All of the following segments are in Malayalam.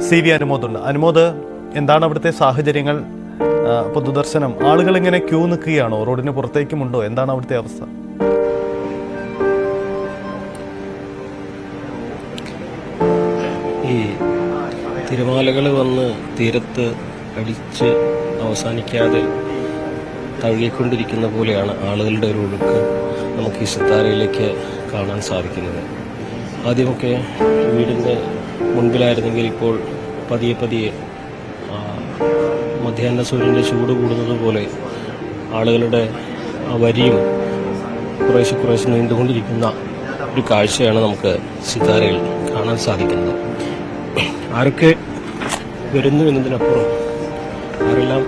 CV അനുമോദുണ്ട്. അനുമോദ്, എന്താണ് അവിടുത്തെ സാഹചര്യങ്ങൾ? പൊതുദർശനം ആളുകൾ ഇങ്ങനെ ക്യൂ നിൽക്കുകയാണോ? റോഡിന് പുറത്തേക്കുമുണ്ടോ? എന്താണ് അവിടുത്തെ അവസ്ഥ? ഈ തിരമാലകൾ വന്ന് തീരത്ത് അടിച്ച് അവസാനിക്കാതെ തഴുകിക്കൊണ്ടിരിക്കുന്ന പോലെയാണ് ആളുകളുടെ ഒരു ഒഴുക്ക് നമുക്ക് ഈ സിത്താരയിലേക്ക് കാണാൻ സാധിക്കുന്നത്. ആദ്യമൊക്കെ വീടിൻ്റെ മുൻപിലായിരുന്നെങ്കിൽ ഇപ്പോൾ പതിയെ പതിയെ മധ്യാഹ്ന സൂര്യൻ്റെ ചൂട് കൂടുന്നത് പോലെ ആളുകളുടെ ആ വരിയും കുറേശ്ശെ നീണ്ടുകൊണ്ടിരിക്കുന്ന ഒരു കാഴ്ചയാണ് നമുക്ക് സിത്താരയിൽ കാണാൻ സാധിക്കുന്നത്. ആരൊക്കെ വരുന്നു എന്നതിനപ്പുറം ആരെല്ലാം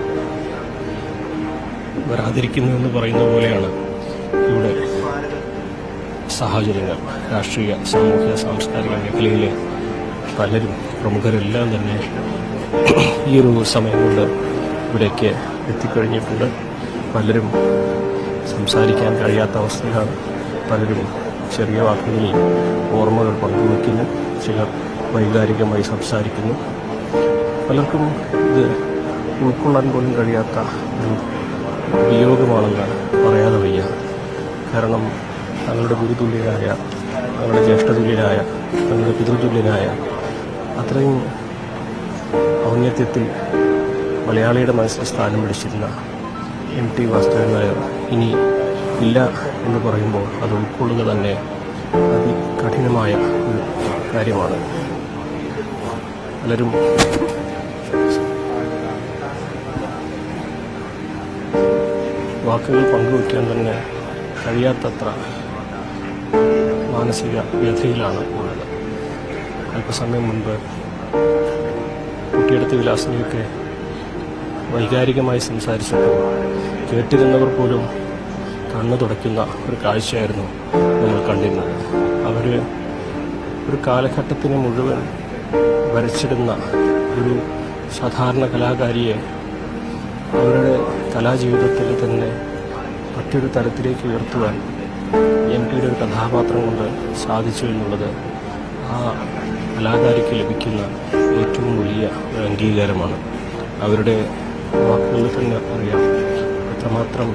വരാതിരിക്കുന്നു എന്ന് പറയുന്ന പോലെയാണ് ഇവിടെ സാഹചര്യങ്ങൾ. രാഷ്ട്രീയ, സാമൂഹ്യ, സാംസ്കാരിക മേഖലയിലെ പലരും, പ്രമുഖരെല്ലാം തന്നെ ഈ ഒരു സമയം കൊണ്ട് ഇവിടേക്ക് എത്തിക്കഴിഞ്ഞിട്ടുണ്ട്. പലരും സംസാരിക്കാൻ കഴിയാത്ത അവസ്ഥയിലാണ്. പലരും ചെറിയ വാക്കുകളിൽ ഓർമ്മകൾ പങ്കുവയ്ക്കുന്നു, ചിലർ വൈകാരികമായി സംസാരിക്കുന്നു. പലർക്കും ഇത് ഉൾക്കൊള്ളാൻ പോലും കഴിയാത്ത ഒരു വിയോഗമാണെന്ന് പറയാതെ വയ്യ. കാരണം തങ്ങളുടെ ഗുരുതുല്യനായ, തങ്ങളുടെ ജ്യേഷ്ഠതുല്യനായ, തങ്ങളുടെ പിതൃതുല്യനായ അത്രയും ഔന്നത്യത്തിൽ മലയാളിയുടെ മനസ്സിൽ സ്ഥാനം പിടിച്ചിരുന്ന MT വാസുദേവൻ നായർ ഇനി ഇല്ല എന്ന് പറയുമ്പോൾ അത് ഉൾക്കൊള്ളുക തന്നെ അതികഠിനമായ ഒരു കാര്യമാണ്. പലരും വാക്കുകൾ പങ്കുവയ്ക്കാൻ തന്നെ കഴിയാത്തത്ര മാനസിക വ്യഥയിലാണ് ഉള്ളത്. അല്പസമയം മുൻപ് കുട്ടിയെടുത്ത് വിലാസിനെയൊക്കെ വൈകാരികമായി സംസാരിച്ചപ്പോൾ കേട്ടിരുന്നവർ പോലും കണ്ണു തുടയ്ക്കുന്ന ഒരു കാഴ്ചയായിരുന്നു നമ്മൾ കണ്ടിരുന്നത്. അവർ ഒരു കാലഘട്ടത്തിന് മുഴുവൻ വരച്ചിടുന്ന ഒരു സാധാരണ കലാകാരിയെ അവരുടെ കലാജീവിതത്തിൽ തന്നെ മറ്റൊരു തലത്തിലേക്ക് ഉയർത്തുവാൻ MTയുടെ ഒരു കഥാപാത്രം കൊണ്ട് സാധിച്ചു എന്നുള്ളത് ആ കലാകാരിക്ക് ലഭിക്കുന്ന ഏറ്റവും വലിയ ഒരു അംഗീകാരമാണ്. അവരുടെ വാക്കുകളിൽ തന്നെ അറിയാം എത്രമാത്രം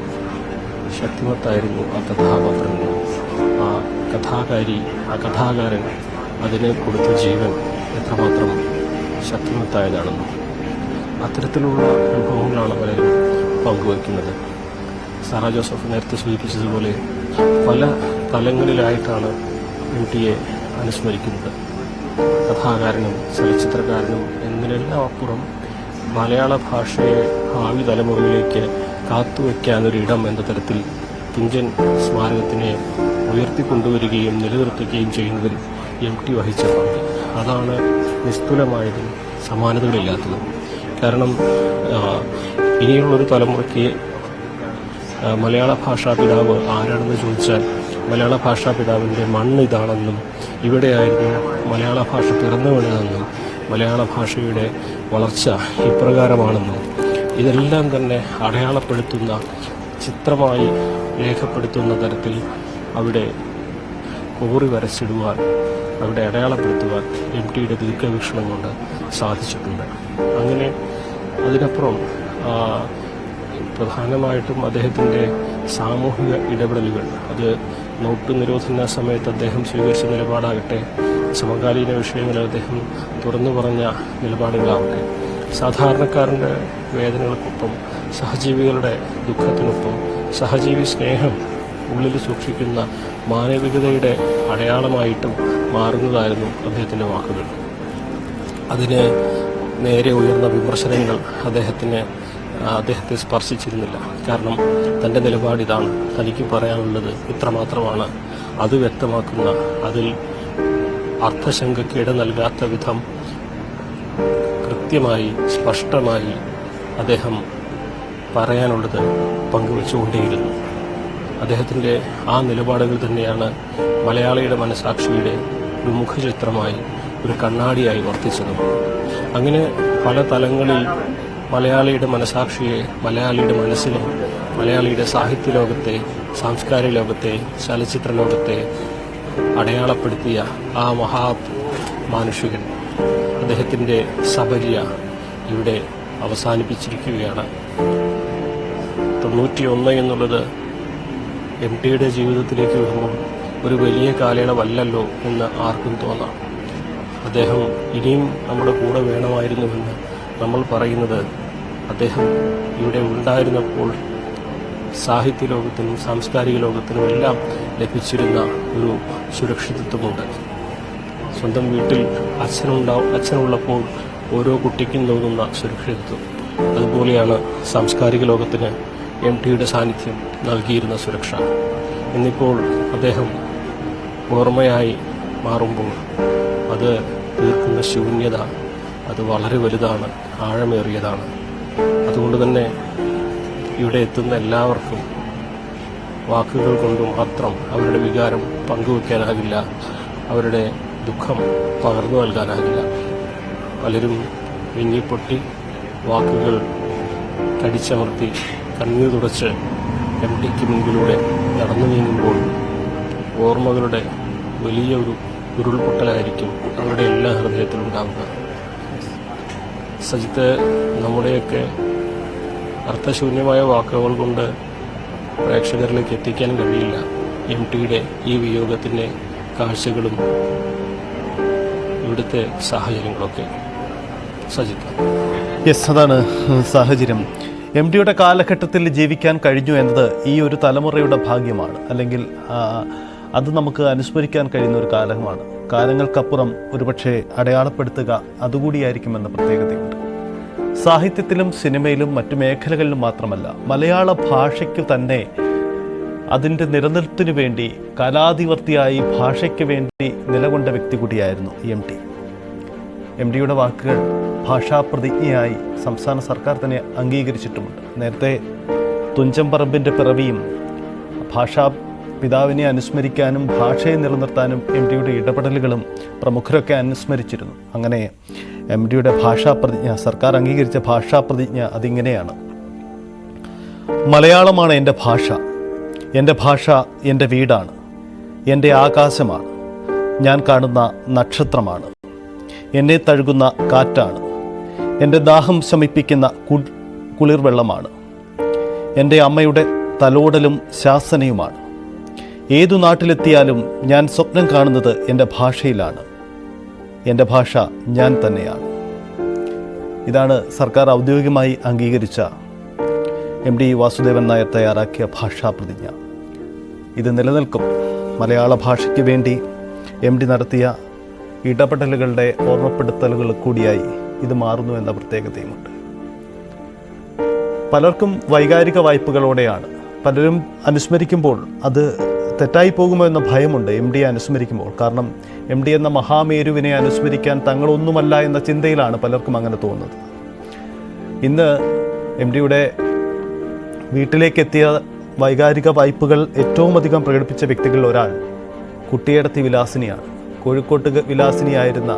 ശക്തിമത്തായിരുന്നു ആ കഥാപാത്രങ്ങൾ. ആ കഥാകാരി, ആ കഥാകാരൻ അതിന് കൊടുത്ത ജീവൻ എത്രമാത്രം ശക്തിമത്തായതാണെന്ന്. അത്തരത്തിലുള്ള അനുഭവങ്ങളാണ് പലരും പങ്കുവയ്ക്കുന്നത്. സാറ ജോസഫ് നേരത്തെ സൂചിപ്പിച്ചതുപോലെ പല തലങ്ങളിലായിട്ടാണ് MTയെ അനുസ്മരിക്കുന്നത്. കഥാകാരനും ചലച്ചിത്രകാരനും എന്നതിനെല്ലാം അപ്പുറം മലയാള ഭാഷയെ ഭാവി തലമുറയിലേക്ക് കാത്തുവയ്ക്കാനൊരിടം എന്ന തരത്തിൽ തുഞ്ചൻ സ്മാരകത്തിനെ ഉയർത്തിക്കൊണ്ടുവരികയും നിലനിർത്തുകയും ചെയ്യുന്നതിൽ MT വഹിച്ച പങ്ക് അതാണ് നിസ്തുലമായതും സമാനതകളില്ലാത്തതും. കാരണം ഇനിയുള്ളൊരു തലമുറയ്ക്ക് മലയാള ഭാഷാ പിതാവ് ആരാണെന്ന് ചോദിച്ചാൽ മലയാള ഭാഷാ പിതാവിൻ്റെ മണ്ണ് ഇതാണെന്നും ഇവിടെയായിരുന്നു മലയാള ഭാഷ പിറന്നു വീണതെന്നും മലയാള ഭാഷയുടെ വളർച്ച ഇപ്രകാരമാണെന്നും ഇതെല്ലാം തന്നെ അടയാളപ്പെടുത്തുന്ന, ചിത്രമായി രേഖപ്പെടുത്തുന്ന തരത്തിൽ അവിടെ കോറി വരച്ചിടുവാൻ, അവിടെ അടയാളപ്പെടുത്തുവാൻ MTയുടെ ദീർഘവീക്ഷണം കൊണ്ട് സാധിച്ചിട്ടുണ്ട്. അങ്ങനെ അതിനപ്പുറം പ്രധാനമായിട്ടും അദ്ദേഹത്തിൻ്റെ സാമൂഹിക ഇടപെടലുകൾ, അത് നോട്ട് നിരോധന സമയത്ത് അദ്ദേഹം സ്വീകരിച്ച നിലപാടാകട്ടെ, സമകാലീന വിഷയങ്ങളിൽ അദ്ദേഹം തുറന്നു പറഞ്ഞ നിലപാടുകളാവട്ടെ, സാധാരണക്കാരൻ്റെ വേദനകൾക്കൊപ്പം, സഹജീവികളുടെ ദുഃഖത്തിനൊപ്പം സഹജീവി സ്നേഹം ഉള്ളിൽ സൂക്ഷിക്കുന്ന മാനവികതയുടെ അടയാളമായിട്ടും മാറുന്നതായിരുന്നു അദ്ദേഹത്തിൻ്റെ വാക്കുകൾ. അതിന് നേരെ ഉയർന്ന വിമർശനങ്ങൾ അദ്ദേഹത്തെ സ്പർശിച്ചിരുന്നില്ല. കാരണം തൻ്റെ നിലപാടിതാണ്, തനിക്ക് പറയാനുള്ളത് ഇത്രമാത്രമാണ്. അത് വ്യക്തമാക്കുന്ന, അതിൽ അർത്ഥശങ്കയ്ക്ക് ഇട നൽകാത്ത വിധം കൃത്യമായി, സ്പഷ്ടമായി അദ്ദേഹം പറയാനുള്ളത് പങ്കുവെച്ചുകൊണ്ടേയിരുന്നു. അദ്ദേഹത്തിൻ്റെ ആ നിലപാടുകൾ തന്നെയാണ് മലയാളിയുടെ മനസാക്ഷിയുടെ ഒരു മുഖചിത്രമായി, ഒരു കണ്ണാടിയായി വർത്തിച്ചതും. അങ്ങനെ പല തലങ്ങളിൽ മലയാളിയുടെ മനസാക്ഷിയെ, മലയാളിയുടെ മനസ്സിനെ, മലയാളിയുടെ സാഹിത്യ ലോകത്തെ, സാംസ്കാരിക ലോകത്തെ, ചലച്ചിത്ര ലോകത്തെ അടയാളപ്പെടുത്തിയ ആ മഹാമാനുഷികൻ അദ്ദേഹത്തിൻ്റെ സബര്യ ഇവിടെ അവസാനിപ്പിച്ചിരിക്കുകയാണ്. 91 എന്നുള്ളത് എം ടിയുടെ ജീവിതത്തിലേക്ക് വരുമ്പോൾ ഒരു വലിയ കാലയളവല്ലല്ലോ എന്ന് ആർക്കും തോന്നാം. അദ്ദേഹം ഇനിയും നമ്മുടെ കൂടെ വേണമായിരുന്നുവെന്ന് നമ്മൾ പറയുന്നത് അദ്ദേഹം ഇവിടെ ഉണ്ടായിരുന്നപ്പോൾ സാഹിത്യ ലോകത്തിനും സാംസ്കാരിക ലോകത്തിനും എല്ലാം ലഭിച്ചിരുന്ന ഒരു സുരക്ഷിതത്വമുണ്ട്. സ്വന്തം വീട്ടിൽ അച്ഛനുള്ളപ്പോൾ ഓരോ കുട്ടിക്കും തോന്നുന്ന സുരക്ഷിതത്വം, അതുപോലെയാണ് സാംസ്കാരിക ലോകത്തിന് എം ടിയുടെ സാന്നിധ്യം നൽകിയിരുന്ന സുരക്ഷ. ഇന്നിപ്പോൾ അദ്ദേഹം ഓർമ്മയായി മാറുമ്പോൾ അത് തീർക്കുന്ന ശൂന്യത അത് വളരെ വലുതാണ്, ആഴമേറിയതാണ്. അതുകൊണ്ട് തന്നെ ഇവിടെ എത്തുന്ന എല്ലാവർക്കും വാക്കുകൾ കൊണ്ട് മാത്രം അവരുടെ വികാരം പങ്കുവയ്ക്കാനാകില്ല, അവരുടെ ദുഃഖം പകർന്നു നൽകാനാകില്ല. പലരും വിങ്ങിപ്പൊട്ടി വാക്കുകൾ കടിച്ചമർത്തി കണ്ണീർ തുടച്ച് എം ടിക്ക് മുൻപിലൂടെ നടന്നു നീങ്ങുമ്പോൾ ഓർമ്മകളുടെ വലിയ ഒരു ഉരുൾപൊട്ടലായിരിക്കും അവരുടെ എല്ലാ ഹൃദയത്തിലും ഉണ്ടാവുക. സജിത്ത്, നമ്മുടെയൊക്കെ അർത്ഥശൂന്യമായ വാക്കുകൾ കൊണ്ട് പ്രേക്ഷകരിലേക്ക് എത്തിക്കാൻ കഴിയില്ല എം ടിയുടെ ഈ വിയോഗത്തിൻ്റെ കാഴ്ചകളും ഇവിടുത്തെ സാഹചര്യങ്ങളൊക്കെ. സജിത്ത്. യെസ്, അതാണ് സാഹചര്യം. എം ടിയുടെ കാലഘട്ടത്തിൽ ജീവിക്കാൻ കഴിഞ്ഞു എന്നത് ഈ ഒരു തലമുറയുടെ ഭാഗ്യമാണ്, അല്ലെങ്കിൽ അത് നമുക്ക് അനുസ്മരിക്കാൻ കഴിയുന്ന ഒരു കാലമാണ്. കാലങ്ങൾക്കപ്പുറം ഒരുപക്ഷെ അടയാളപ്പെടുത്തുക അതുകൂടിയായിരിക്കുമെന്ന പ്രത്യേകതയുണ്ട്. സാഹിത്യത്തിലും സിനിമയിലും മറ്റു മേഖലകളിലും മാത്രമല്ല, മലയാള ഭാഷയ്ക്ക് തന്നെ അതിൻ്റെ നിലനിൽപ്പിനു വേണ്ടി കലാധിവർത്തിയായി ഭാഷയ്ക്ക് വേണ്ടി നിലകൊണ്ട വ്യക്തി കൂടിയായിരുന്നു എം ടി. എം ടിയുടെ വാക്കുകൾ ഭാഷാപ്രതിജ്ഞയായി സംസ്ഥാന സർക്കാർ തന്നെ അംഗീകരിച്ചിട്ടുമുണ്ട്. നേരത്തെ തുഞ്ചൻ പറമ്പിൻ്റെ പിറവിയും ഭാഷാ പിതാവിനെ അനുസ്മരിക്കാനും ഭാഷയെ നിലനിർത്താനും എം ടിയുടെ ഇടപെടലുകളും പ്രമുഖരൊക്കെ അനുസ്മരിച്ചിരുന്നു. അങ്ങനെ എം ടിയുടെ ഭാഷാപ്രതിജ്ഞ, സർക്കാർ അംഗീകരിച്ച ഭാഷാപ്രതിജ്ഞ അതിങ്ങനെയാണ്: മലയാളമാണ് എൻ്റെ ഭാഷ. എൻ്റെ ഭാഷ എൻ്റെ വീടാണ്, എൻ്റെ ആകാശമാണ്, ഞാൻ കാണുന്ന നക്ഷത്രമാണ്, എന്നെ തഴുകുന്ന കാറ്റാണ്, എൻ്റെ ദാഹം ശമിപ്പിക്കുന്ന കുളിർവെള്ളമാണ്, എൻ്റെ അമ്മയുടെ തലോടലും ശാസനയുമാണ്. ഏതു നാട്ടിലെത്തിയാലും ഞാൻ സ്വപ്നം കാണുന്നത് എൻ്റെ ഭാഷയിലാണ്. എൻ്റെ ഭാഷ ഞാൻ തന്നെയാണ്. ഇതാണ് സർക്കാർ ഔദ്യോഗികമായി അംഗീകരിച്ച എം ടി വാസുദേവൻ നായർ തയ്യാറാക്കിയ ഭാഷാപ്രതിജ്ഞ. ഇത് നിലനിൽക്കും. മലയാള ഭാഷയ്ക്ക് വേണ്ടി എം ടി നടത്തിയ ഇടപെടലുകളുടെ ഓർമ്മപ്പെടുത്തലുകൾ കൂടിയായി ഇത് മാറുന്നു എന്ന പ്രത്യേകതയുമുണ്ട്. പലർക്കും വൈകാരിക വായ്പകളോടെയാണ്. പലരും അനുസ്മരിക്കുമ്പോൾ അത് തെറ്റായി പോകുമോ എന്ന ഭയമുണ്ട് എം ഡിയെ അനുസ്മരിക്കുമ്പോൾ. കാരണം എം ഡി എന്ന മഹാമേരുവിനെ അനുസ്മരിക്കാൻ തങ്ങളൊന്നുമല്ല എന്ന ചിന്തയിലാണ് പലർക്കും അങ്ങനെ തോന്നുന്നത്. ഇന്ന് എം ഡിയുടെ വീട്ടിലേക്കെത്തിയ വൈകാരിക വായ്പകൾ ഏറ്റവും അധികം പ്രകടിപ്പിച്ച വ്യക്തികളിൽ ഒരാൾ കുട്ടിയേടത്തി വിലാസിനിയാണ്. കോഴിക്കോട്ട് വിലാസിനിയായിരുന്ന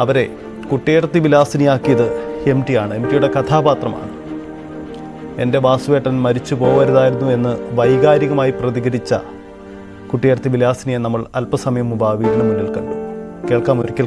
അവരെ കുട്ടിയേടത്തി വിലാസിനിയാക്കിയത് എം ടി ആണ്. എം ടിയുടെ കഥാപാത്രമാണ്. എൻ്റെ വാസുവേട്ടൻ മരിച്ചു പോകരുതായിരുന്നു എന്ന് വൈകാരികമായി പ്രതികരിച്ച കുട്ടിയേടത്തി വിലാസിനിയെ നമ്മൾ അല്പസമയം മുമ്പ് ആ വീടിന് മുന്നിൽ കണ്ടു. കേൾക്കാം ഒരിക്കൽ.